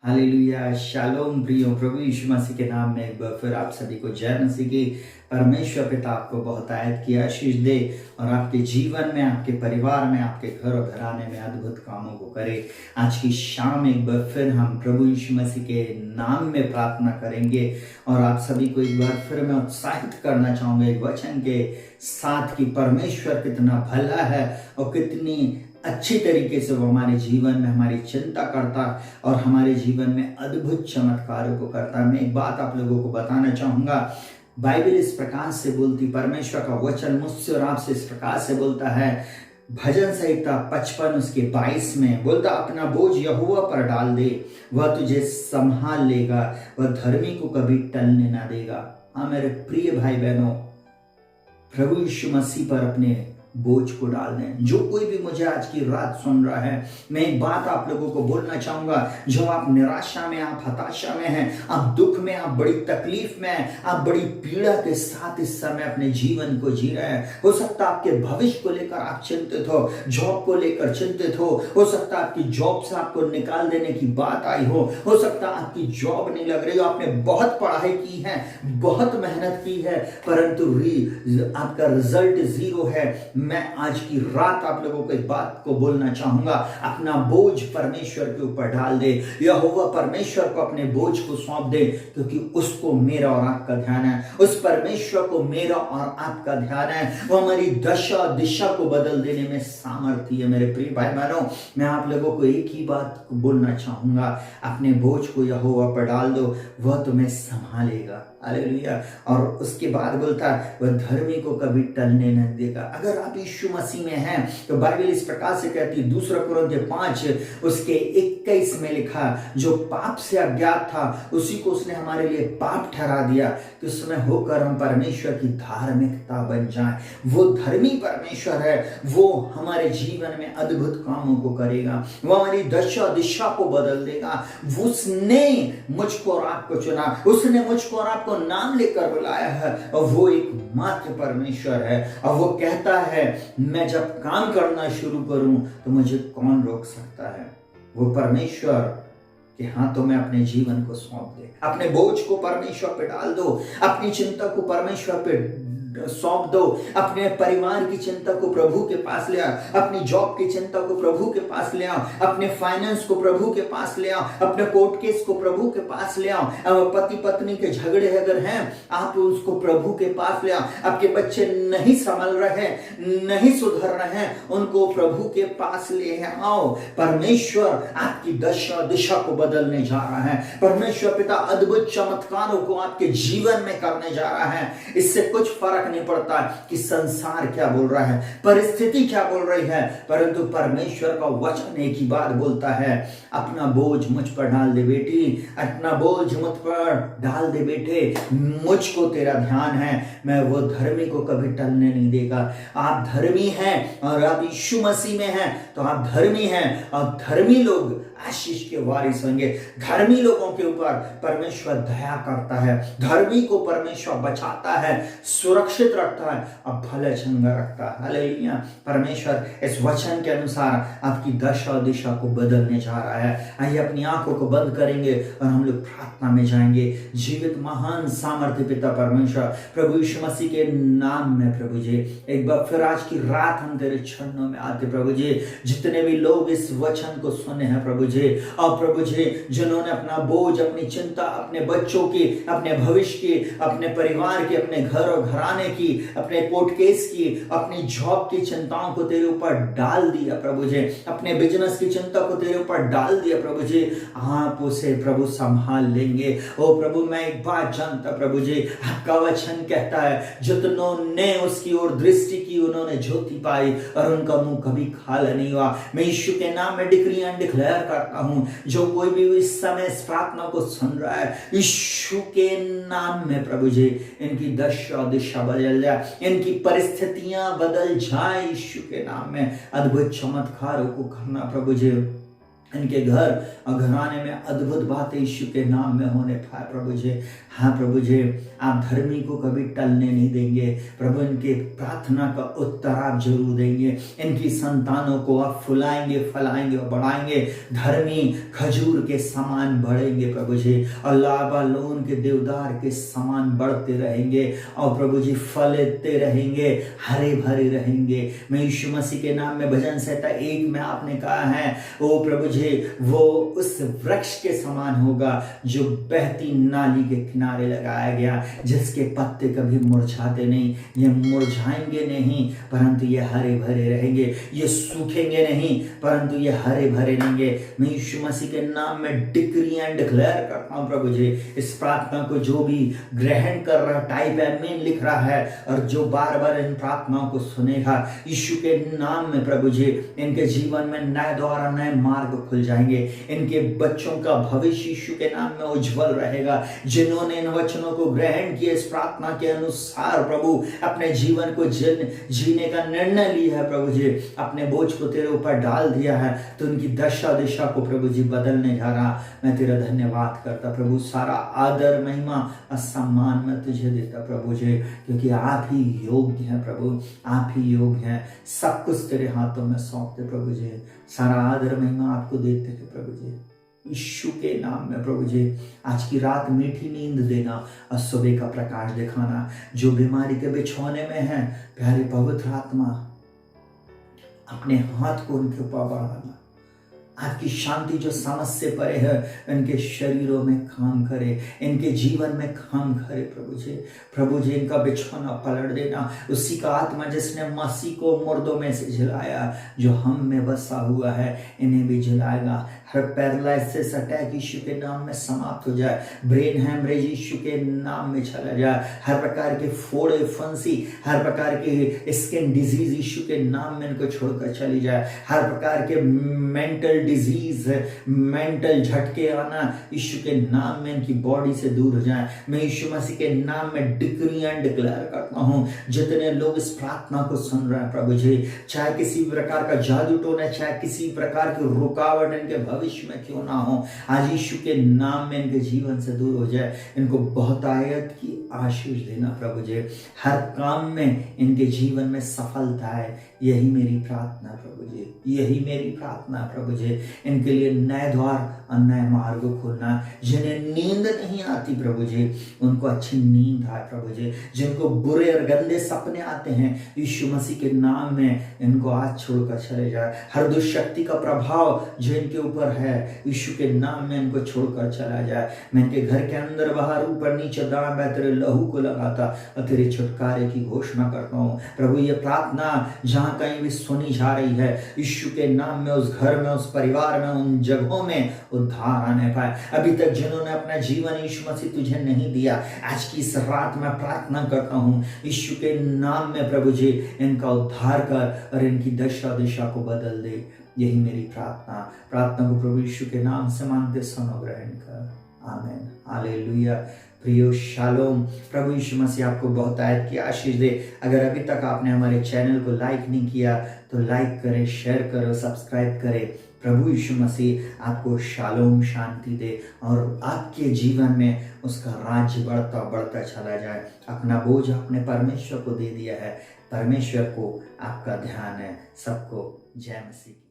Hallelujah, shalom प्रियो, प्रभु यीशु मसीह के नाम में एक बार फिर आप सभी को जय मसीह की। परमेश्वर पिता आपको बहुत आयत की आशीष दे और आपके जीवन में, आपके परिवार में, आपके घर और घराने में अद्भुत कामों को करे। आज की शाम एक बार फिर हम प्रभु यीशु मसीह के नाम में प्रार्थना करेंगे और आप सभी को एक बार फिर मैं उत्साहित करना चाहूँगा एक वचन के साथ कि परमेश्वर कितना भला है और कितनी अच्छी तरीके से वो हमारे जीवन में हमारी चिंता करता और हमारे जीवन में अद्भुत चमत्कारों को करता है। मैं एक बात आप लोगों को बताना चाहूँगा, बाइबल इस प्रकार से बोलती, परमेश्वर का वचन मुझसे और आपसे इस प्रकार से बोलता है। भजन संहिता 55 उसके 22 में बोलता, अपना बोझ यहोवा पर डाल दे, वह तुझे संभाल लेगा, वह धर्मी को कभी टलने ना देगा। हाँ मेरे प्रिय भाई बहनों, प्रभु यीशु मसीह पर अपने बोझ को डाल दें। जो कोई भी मुझे आज की रात सुन रहा है, मैं एक बात आप लोगों को बोलना चाहूंगा। जो आप निराशा में, आप हताशा में हैं, आप दुख में, आप बड़ी तकलीफ में, आप बड़ी पीड़ा के साथ इस समय अपने जीवन को जी रहे हैं। हो सकता है आपके भविष्य को लेकर आप चिंतित हो, जॉब को लेकर चिंतित हो सकता है आपकी जॉब से आपको निकाल देने की बात आई हो सकता है आपकी जॉब नहीं लग रही हो, आपने बहुत पढ़ाई की है, बहुत मेहनत की है, परंतु आपका रिजल्ट जीरो है। मैं आज की रात आप लोगों को एक बात को बोलना चाहूंगा, अपना बोझ परमेश्वर के ऊपर डाल दे। यहोवा परमेश्वर को अपने बोझ को सौंप दे, क्योंकि उसको मेरा और आपका ध्यान है। उस परमेश्वर को मेरा और आपका ध्यान है। वो हमारी दशा दिशा को बदल देने में सामर्थ्य है। मेरे प्रिय भाई बहनों, मैं आप लोगों को एक ही बात बोलना चाहूंगा, अपने बोझ को यहोवा पर डाल दो, वह तुम्हें संभालेगा। हालेलुया। और उसके बाद बोलता है, वह धर्मी को कभी टलने न देगा। अगर आप यीशु मसीह में हैं तो बाइबल इस प्रकार से कहती है, 2 कुरिन्थियों 5 उसके 21 में लिखा, जो पाप से अज्ञात था उसी को उसने हमारे लिए पाप ठहरा दिया कि उसमें होकर हम परमेश्वर की धार्मिकता बन जाएं। वो धर्मी परमेश्वर है, वो हमारे जीवन में अद्भुत कामों को करेगा, वो हमारी दशा दिशा को बदल देगा। उसने मुझको और आपको चुना, उसने मुझको और आपको नाम लेकर बुलाया है और वो एकमात्र परमेश्वर है। और वो कहता है, मैं जब काम करना शुरू करूं तो मुझे कौन रोक सकता है। वो परमेश्वर के हाथों में अपने जीवन को सौंप दे, अपने बोझ को परमेश्वर पे डाल दो, अपनी चिंता को परमेश्वर पे सौंप दो, अपने परिवार की चिंता को प्रभु के पास ले आओ, अपनी जॉब की चिंता को प्रभु के पास ले आओ, अपने फाइनेंस को प्रभु के पास ले आओ, अपने कोर्ट केस को प्रभु के पास ले आओ। पति पत्नी के झगड़े अगर हैं, आप उसको प्रभु के पास ले आओ। आपके बच्चे नहीं संभल रहे, नहीं सुधर रहे हैं, उनको प्रभु के पास ले आओ। परमेश्वर आपकी दशा दिशा को बदलने जा रहा है। परमेश्वर पिता अद्भुत चमत्कारों को आपके जीवन में करने जा रहा है। इससे कुछ फर्क नहीं पड़ता कि संसार क्या बोल रहा है, परिस्थिति क्या बोल रही है, परंतु परमेश्वर का वचन एक ही बात बोलता है, अपना बोझ मुझ पर डाल दे बेटी, अपना बोझ मुझ पर डाल दे बेटे, मुझको तेरा ध्यान है, मैं वो धर्मी को कभी टलने नहीं देगा। आप धर्मी हैं और आप यीशु मसीह में हैं तो आप धर्मी हैं, और धर्मी लोग आशीष के वारिस होंगे। धर्मी लोगों के ऊपर परमेश्वर दया करता है, धर्मी को परमेश्वर बचाता है, सुरक्षित रखता है और भले चंगा रखता है। हालेलुया। परमेश्वर इस वचन के अनुसार आपकी दशा और दिशा को बदलने जा रहा है। आइए अपनी आंखों को बंद करेंगे और हम लोग प्रार्थना में जाएंगे। जीवित महान सामर्थ्य पिता परमेश्वर, प्रभु यीशु मसीह के नाम में प्रभु जी, एक बार फिर आज की रात हम तेरे चरणों में आते प्रभु जी। जितने भी लोग इस वचन को सुने हैं प्रभु जी, और प्रभु जी जिन्होंने अपना बोझ, अपनी चिंता, अपने बच्चों की, अपने भविष्य की, अपने परिवार की, अपने घर और घराने की, अपने कोर्ट केस की, अपनी जॉब की चिंताओं को तेरे ऊपर डाल दिया प्रभु जी, अपने बिजनेस की चिंता को तेरे ऊपर डाल दिया प्रभु जी, आप उसे प्रभु संभाल लेंगे। ओ प्रभु, मैं एक बात जानता प्रभु जी, आपका वचन कहता है, जितनों ने उसकी ओर दृष्टि की उन्होंने ज्योति पाई और उनका मुंह कभी खाली नहीं हुआ। मैं यीशु के नाम में डिक्री एंड डिक्लेयर करता हूं, जो कोई भी इस समय इस प्रार्थना को सुन रहा है, यीशु के नाम में प्रभु जी इनकी दशा दिशा बदल जाए, इनकी परिस्थितियां बदल जाए। यीशु के नाम में अद्भुत चमत्कारों को करना प्रभु जी। इनके घर और घराने में अद्भुत बातें यीशु के नाम में होने पाए प्रभु जी। हाँ प्रभु जी, आप धर्मी को कभी टलने नहीं देंगे प्रभु। इनके प्रार्थना का उत्तर आप जरूर देंगे। इनकी संतानों को आप फुलाएंगे, फलाएंगे और बढ़ाएंगे। धर्मी खजूर के समान बढ़ेंगे प्रभु जी, और लाबालोन के देवदार के समान बढ़ते रहेंगे और प्रभु जी फलते रहेंगे, हरे भरे रहेंगे। मैं यीशु मसीह के नाम में भजन संहिता 1 में आपने कहा है ओ प्रभु जी, वो उस वृक्ष के समान होगा जो बहती नाली के किनारे लगाया गया, जिसके पत्ते कभी मुरझाते नहीं। ये मुरझाएंगे नहीं परंतु ये हरे भरे रहेंगे। ये सूखेंगे नहीं परंतु ये हरे भरे रहेंगे। मैं यीशु मसीह के नाम में डिक्री एंड डिक्लेयर करता हूं प्रभु जी, इस प्रार्थना को जो भी ग्रहण कर रहा, टाइप आमीन लिख रहा है और जो बार बार इन प्रार्थनाओं को सुनेगा यीशु के नाम में प्रभु जी, इनके जीवन में नए द्वार, नए मार्ग खुल जाएंगे। इनके बच्चों का भविष्य यीशु के नाम में उज्जवल रहेगा। जिन्होंने इन वचनों को ग्रहण किया, इस प्रार्थना के अनुसार प्रभु अपने जीवन को जीने का निर्णय लिया है प्रभु जी, अपने बोझ को तेरे ऊपर डाल दिया है, तो उनकी दशा दिशा को प्रभु जी बदलने जा रहा। मैं तेरा धन्यवाद करता प्रभु। सारा आदर, महिमा और सम्मान मैं तुझे देता प्रभु जी, क्योंकि आप ही योग्य हैं प्रभु, आप ही योग्य हैं। सब कुछ तेरे हाथों में सौंपते प्रभु जी। सारा आदर महिमा आपको देते थे प्रभु जी, यीशु के नाम में प्रभु जी। आज की रात मीठी नींद देना और सुबह का प्रकाश दिखाना। जो बीमारी के बिछौने में है, प्यारे पवित्र आत्मा अपने हाथ को उनके ऊपर बढ़ाना। आपकी शांति जो समझ से परे है, इनके शरीरों में काम करे, इनके जीवन में काम करे प्रभु जी। प्रभु जी इनका बिछौना पलट देना। उसी का आत्मा जिसने मसीह को मुर्दों में से जिलाया, जो हम में बसा हुआ है, इन्हें भी जिलाएगा। हर पैरालिसिस अटैक यीशु के नाम में समाप्त हो जाए। ब्रेन हैमरेज यीशु के नाम में चला जाए। हर प्रकार के फोड़े, फंसी, हर प्रकार के स्किन डिजीज यीशु के नाम में इनको छोड़कर चली जाए। हर प्रकार के मेंटल डिजीज, मेंटल झटके आना यीशु के नाम में इनकी बॉडी से दूर हो जाए। मैं यीशु मसीह के नाम में डिक्री एंड डिक्लेयर करता हूं, जितने लोग इस प्रार्थना को सुन रहे हैं प्रभु जी, चाहे किसी प्रकार का जादू टोना, चाहे किसी प्रकार की रुकावट इनके भविष्य में क्यों ना हो, आज यीशु के नाम में इनके जीवन से दूर हो जाए। इनको बहुतायत की आशीष देना प्रभु जी। हर काम में इनके जीवन में सफलता है, यही मेरी प्रार्थना प्रभु जी, यही मेरी प्रार्थना प्रभु जी। इनके लिए नए द्वार और नए मार्ग खोलना। जिन्हें नींद नहीं आती प्रभु जी, उनको अच्छी नींद आए प्रभु जी। जिनको बुरे और गंदे सपने आते हैं, यीशु मसीह के नाम में इनको आज छोड़कर चले जाए। हर दुष्शक्ति का प्रभाव जो इनके ऊपर है, यीशु के नाम में इनको छोड़कर चला जाए। मैं इनके घर के अंदर बाहर, ऊपर नीचे, दाएं बाएं तेरे लहू को लगाता और तेरे छुटकारे की घोषणा करता हूँ प्रभु। ये प्रार्थना जहाँ कहीं भी सुनी जा रही है, यीशु के नाम में उस घर में, उस परिवार में, उन जगहों में उद्धार आने पाए। अभी तक जिन्होंने अपना जीवन यीशु मसीह तुझे नहीं दिया, आज की इस रात में प्रार्थना करता हूँ यीशु के नाम में प्रभु जी, इनका उद्धार कर और इनकी दशा दिशा को बदल दे। यही मेरी प्रार्थना को प्रभु यीशु के नाम से मांगते सुनो, ग्रहण कर। आमीन, हालेलुया। प्रियो शालोम। प्रभु यीशु मसीह आपको बहुतायत की आशीष दे। अगर अभी तक आपने हमारे चैनल को लाइक नहीं किया तो लाइक करें, शेयर करो, सब्सक्राइब करें। प्रभु यीशु मसीह आपको शालोम, शांति दे और आपके जीवन में उसका राज्य बढ़ता बढ़ता चला जाए। अपना बोझ अपने परमेश्वर को दे दिया है, परमेश्वर को आपका ध्यान है। सबको जय मसीह।